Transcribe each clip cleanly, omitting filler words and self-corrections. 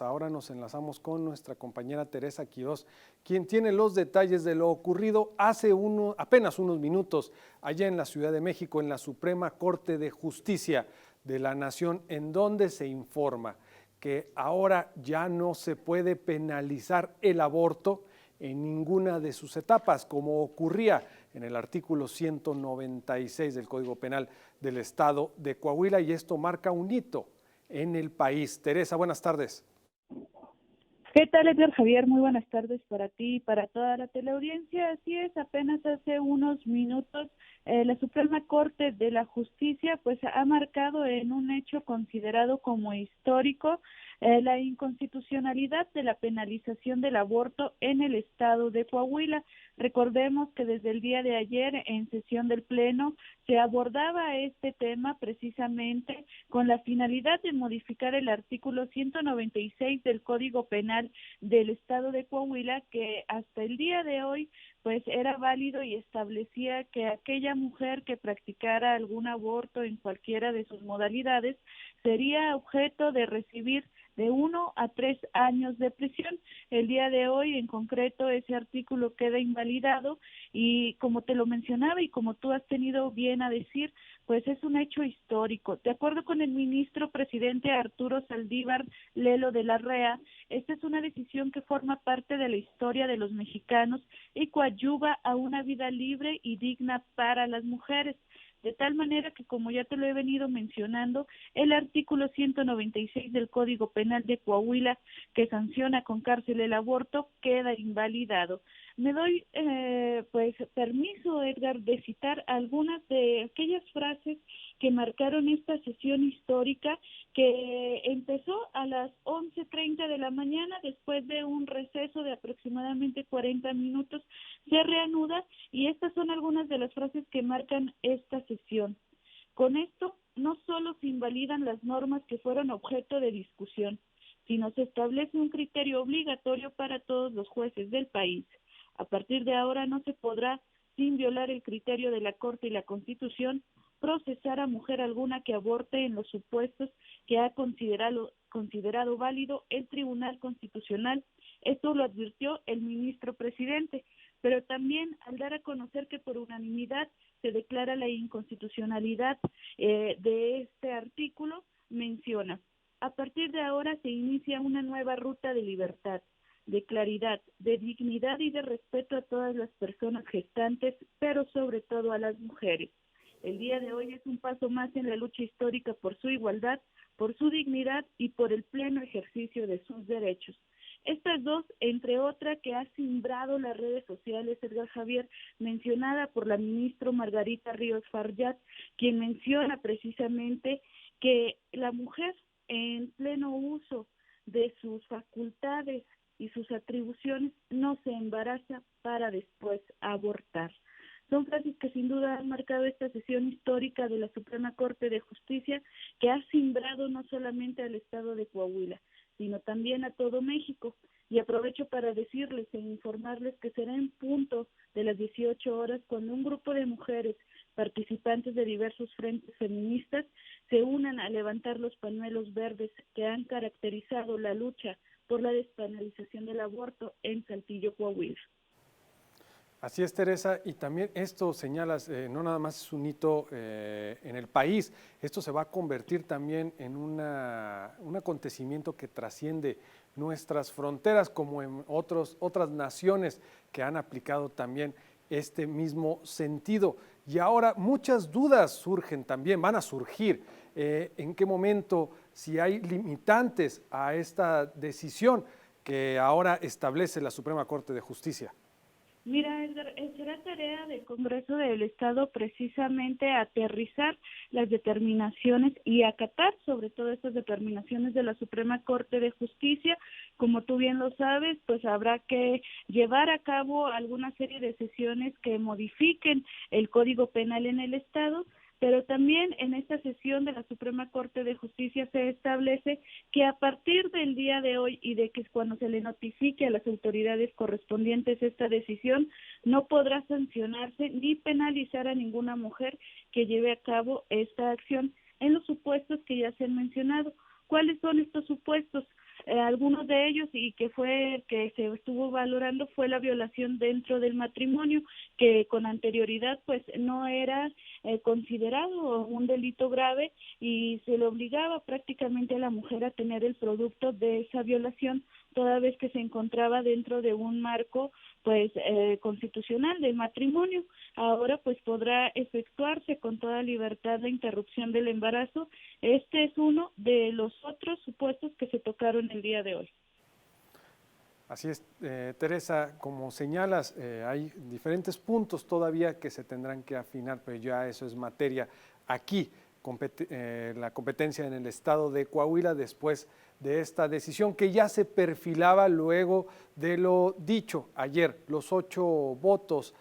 Ahora nos enlazamos con nuestra compañera Teresa Quirós, quien tiene los detalles de lo ocurrido hace apenas unos minutos allá en la Ciudad de México, en la Suprema Corte de Justicia de la Nación, en donde se informa que ahora ya no se puede penalizar el aborto en ninguna de sus etapas, como ocurría en el artículo 196 del Código Penal del Estado de Coahuila, y esto marca un hito en el país. Teresa, buenas tardes. ¿Qué tal, Edgar Javier? Muy buenas tardes para ti y para toda la teleaudiencia. Así es, apenas hace unos minutos la Suprema Corte de la Justicia pues ha marcado en un hecho considerado como histórico la inconstitucionalidad de la penalización del aborto en el estado de Coahuila. Recordemos que desde el día de ayer en sesión del Pleno se abordaba este tema precisamente con la finalidad de modificar el artículo 196 del Código Penal del estado de Coahuila, que hasta el día de hoy pues era válido y establecía que aquella mujer que practicara algún aborto en cualquiera de sus modalidades sería objeto de recibir de 1 a 3 años de prisión. El día de hoy, en concreto, ese artículo queda invalidado y, como te lo mencionaba y como tú has tenido bien a decir, pues es un hecho histórico. De acuerdo con el ministro presidente Arturo Saldívar Lelo de la REA, esta es una decisión que forma parte de la historia de los mexicanos y coadyuva a una vida libre y digna para las mujeres. De tal manera que, como ya te lo he venido mencionando, el artículo 196 del Código Penal de Coahuila, que sanciona con cárcel el aborto, queda invalidado. Me doy pues permiso, Edgar, de citar algunas de aquellas frases que marcaron esta sesión histórica que empezó a las 11:30 de la mañana, después de un receso de aproximadamente 40 minutos, se reanuda, y estas son algunas de las frases que marcan esta sesión. Con esto, no solo se invalidan las normas que fueron objeto de discusión, sino se establece un criterio obligatorio para todos los jueces del país. A partir de ahora no se podrá, sin violar el criterio de la Corte y la Constitución, procesar a mujer alguna que aborte en los supuestos que ha considerado válido el Tribunal Constitucional. Esto lo advirtió el ministro presidente, pero también al dar a conocer que por unanimidad se declara la inconstitucionalidad de este artículo, menciona: a partir de ahora se inicia una nueva ruta de libertad, de claridad, de dignidad y de respeto a todas las personas gestantes, pero sobre todo a las mujeres. El día de hoy es un paso más en la lucha histórica por su igualdad, por su dignidad y por el pleno ejercicio de sus derechos. Estas dos, entre otras, que ha cimbrado las redes sociales, Edgar Javier, mencionada por la ministra Margarita Ríos Farjat, quien menciona precisamente que la mujer, en pleno uso de sus facultades y sus atribuciones, no se embaraza para después abortar. Son frases que sin duda han marcado esta sesión histórica de la Suprema Corte de Justicia, que ha cimbrado no solamente al estado de Coahuila, sino también a todo México. Y aprovecho para decirles e informarles que será en punto de las 18 horas cuando un grupo de mujeres participantes de diversos frentes feministas se unan a levantar los pañuelos verdes que han caracterizado la lucha por la despenalización del aborto en Saltillo, Coahuila. Así es, Teresa, y también esto señalas, no nada más es un hito en el país, esto se va a convertir también en un acontecimiento que trasciende nuestras fronteras, como en otras naciones que han aplicado también este mismo sentido. Y ahora muchas dudas surgen también, van a surgir, en qué momento, si hay limitantes a esta decisión que ahora establece la Suprema Corte de Justicia. Mira, Edgar, será tarea del Congreso del Estado precisamente aterrizar las determinaciones y acatar sobre todo estas determinaciones de la Suprema Corte de Justicia. Como tú bien lo sabes, pues habrá que llevar a cabo alguna serie de sesiones que modifiquen el Código Penal en el Estado, pero también en esta sesión de la Suprema Corte de Justicia se establece que a partir del día de hoy y de que es cuando se le notifique a las autoridades correspondientes esta decisión, no podrá sancionarse ni penalizar a ninguna mujer que lleve a cabo esta acción en los supuestos que ya se han mencionado. ¿Cuáles son estos supuestos? algunos de ellos, y que fue que se estuvo valorando, fue la violación dentro del matrimonio, que con anterioridad pues no era considerado un delito grave, y se le obligaba prácticamente a la mujer a tener el producto de esa violación, toda vez que se encontraba dentro de un marco pues constitucional del matrimonio. Ahora pues podrá efectuarse con toda libertad la interrupción del embarazo. Este es uno de los otros supuestos que se tocaron el día de hoy. Así es, Teresa, como señalas, hay diferentes puntos todavía que se tendrán que afinar, pero ya eso es materia aquí, la competencia en el estado de Coahuila después de esta decisión que ya se perfilaba luego de lo dicho ayer, los 8 votos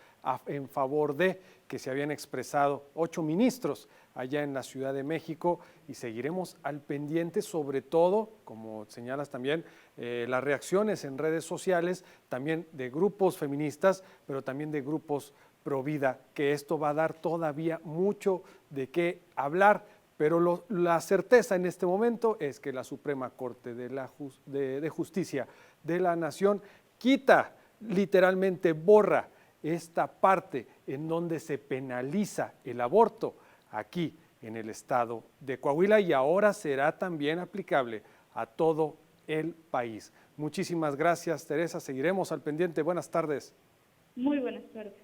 en favor de que se habían expresado 8 ministros allá en la Ciudad de México, y seguiremos al pendiente, sobre todo, como señalas también, las reacciones en redes sociales, también de grupos feministas, pero también de grupos pro vida, que esto va a dar todavía mucho de qué hablar, pero la certeza en este momento es que la Suprema Corte de Justicia de la Nación quita, literalmente borra esta parte en donde se penaliza el aborto aquí en el estado de Coahuila, y ahora será también aplicable a todo el país. Muchísimas gracias, Teresa. Seguiremos al pendiente. Buenas tardes. Muy buenas tardes.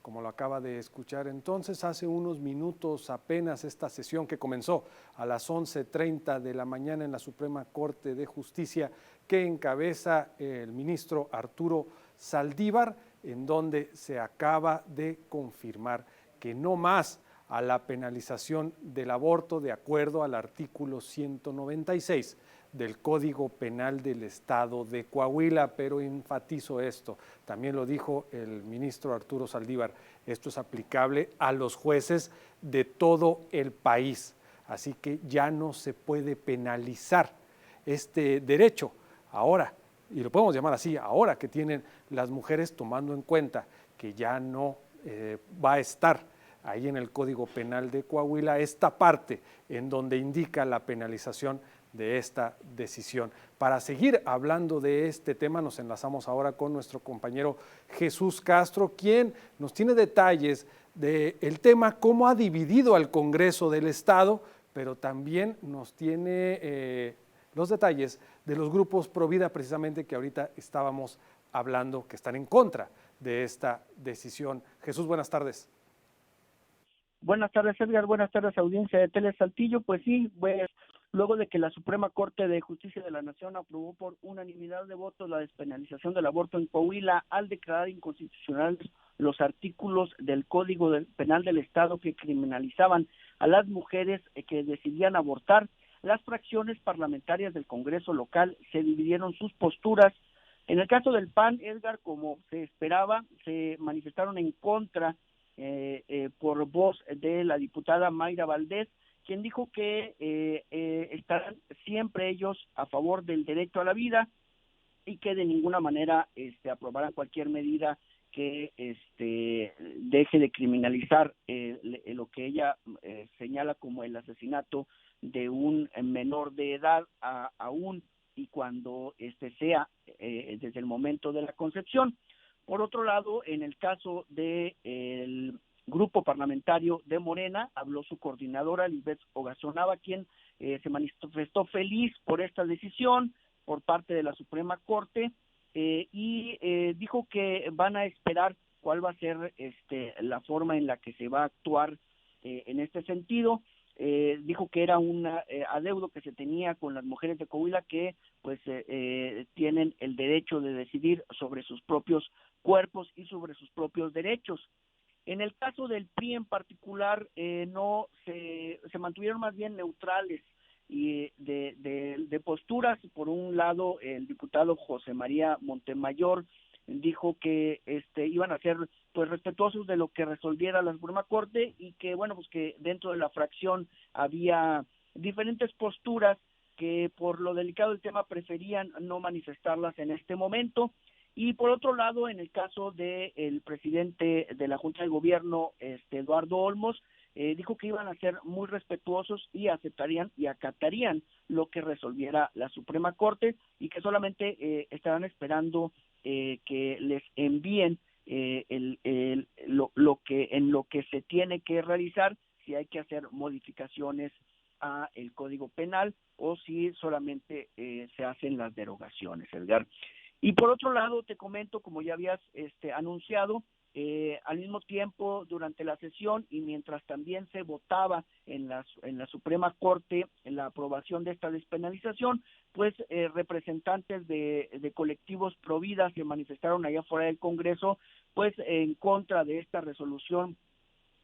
Como lo acaba de escuchar entonces, hace unos minutos apenas esta sesión que comenzó a las 11:30 de la mañana en la Suprema Corte de Justicia, que encabeza el ministro Arturo Saldívar, en donde se acaba de confirmar que no más a la penalización del aborto de acuerdo al artículo 196 del Código Penal del Estado de Coahuila, pero enfatizo esto, también lo dijo el ministro Arturo Saldívar, esto es aplicable a los jueces de todo el país, así que ya no se puede penalizar este derecho ahora, y lo podemos llamar así, ahora que tienen las mujeres, tomando en cuenta que ya no va a estar ahí en el Código Penal de Coahuila esta parte en donde indica la penalización de esta decisión. Para seguir hablando de este tema, nos enlazamos ahora con nuestro compañero Jesús Castro, quien nos tiene detalles del tema, cómo ha dividido al Congreso del Estado, pero también nos tiene los detalles de los grupos pro vida, precisamente que ahorita estábamos hablando, que están en contra de esta decisión. Jesús, buenas tardes. Buenas tardes, Edgar. Buenas tardes, audiencia de Tele Saltillo. Pues sí, pues luego de que la Suprema Corte de Justicia de la Nación aprobó por unanimidad de votos la despenalización del aborto en Coahuila al declarar inconstitucionales los artículos del Código Penal del Estado que criminalizaban a las mujeres que decidían abortar, las fracciones parlamentarias del Congreso local se dividieron sus posturas. En el caso del PAN, Edgar, como se esperaba, se manifestaron en contra por voz de la diputada Mayra Valdés, quien dijo que estarán siempre ellos a favor del derecho a la vida y que de ninguna manera aprobarán cualquier medida que deje de criminalizar lo que ella señala como el asesinato de un menor de edad aún y cuando sea desde el momento de la concepción. Por otro lado, en el caso del grupo parlamentario de Morena, habló su coordinadora, Lisbeth Ogazonaba, quien se manifestó feliz por esta decisión por parte de la Suprema Corte y dijo que van a esperar cuál va a ser la forma en la que se va a actuar en este sentido. Dijo que era un adeudo que se tenía con las mujeres de Coahuila que pues tienen el derecho de decidir sobre sus propios cuerpos y sobre sus propios derechos. En el caso del PRI en particular, no se mantuvieron más bien neutrales y de posturas. Por un lado, el diputado José María Montemayor dijo que iban a ser pues respetuosos de lo que resolviera la Suprema Corte y que bueno, pues que dentro de la fracción había diferentes posturas que por lo delicado del tema preferían no manifestarlas en este momento. Y por otro lado, en el caso del presidente de la Junta de Gobierno, Eduardo Olmos, dijo que iban a ser muy respetuosos y aceptarían y acatarían lo que resolviera la Suprema Corte y que solamente estarán esperando que les envíen lo que se tiene que realizar, si hay que hacer modificaciones a el Código Penal o si solamente se hacen las derogaciones, Edgar. Y por otro lado, te comento, como ya habías anunciado, al mismo tiempo durante la sesión y mientras también se votaba en la Suprema Corte en la aprobación de esta despenalización, pues representantes de colectivos pro vida se manifestaron allá fuera del Congreso, pues en contra de esta resolución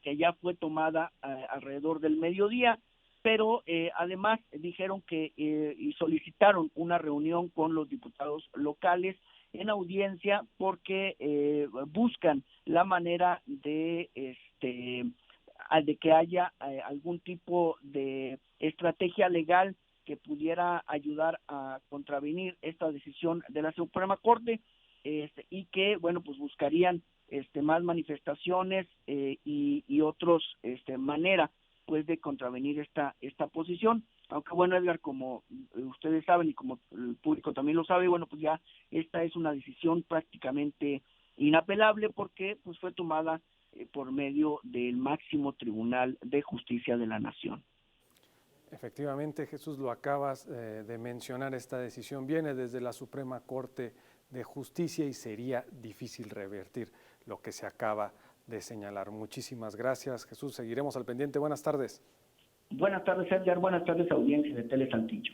que ya fue tomada alrededor del mediodía, pero además dijeron que y solicitaron una reunión con los diputados locales en audiencia porque buscan la manera de que haya algún tipo de estrategia legal que pudiera ayudar a contravenir esta decisión de la Suprema Corte y que, bueno, pues buscarían más manifestaciones y otros manera pues de contravenir esta posición. Aunque bueno, Edgar, como ustedes saben y como el público también lo sabe, bueno, pues ya esta es una decisión prácticamente inapelable porque pues fue tomada por medio del máximo Tribunal de Justicia de la Nación. Efectivamente, Jesús, lo acabas de mencionar, esta decisión viene desde la Suprema Corte de Justicia y sería difícil revertir lo que se acaba de señalar. Muchísimas gracias, Jesús. Seguiremos al pendiente. Buenas tardes. Buenas tardes, Edgar. Buenas tardes, audiencia de Tele Saltillo.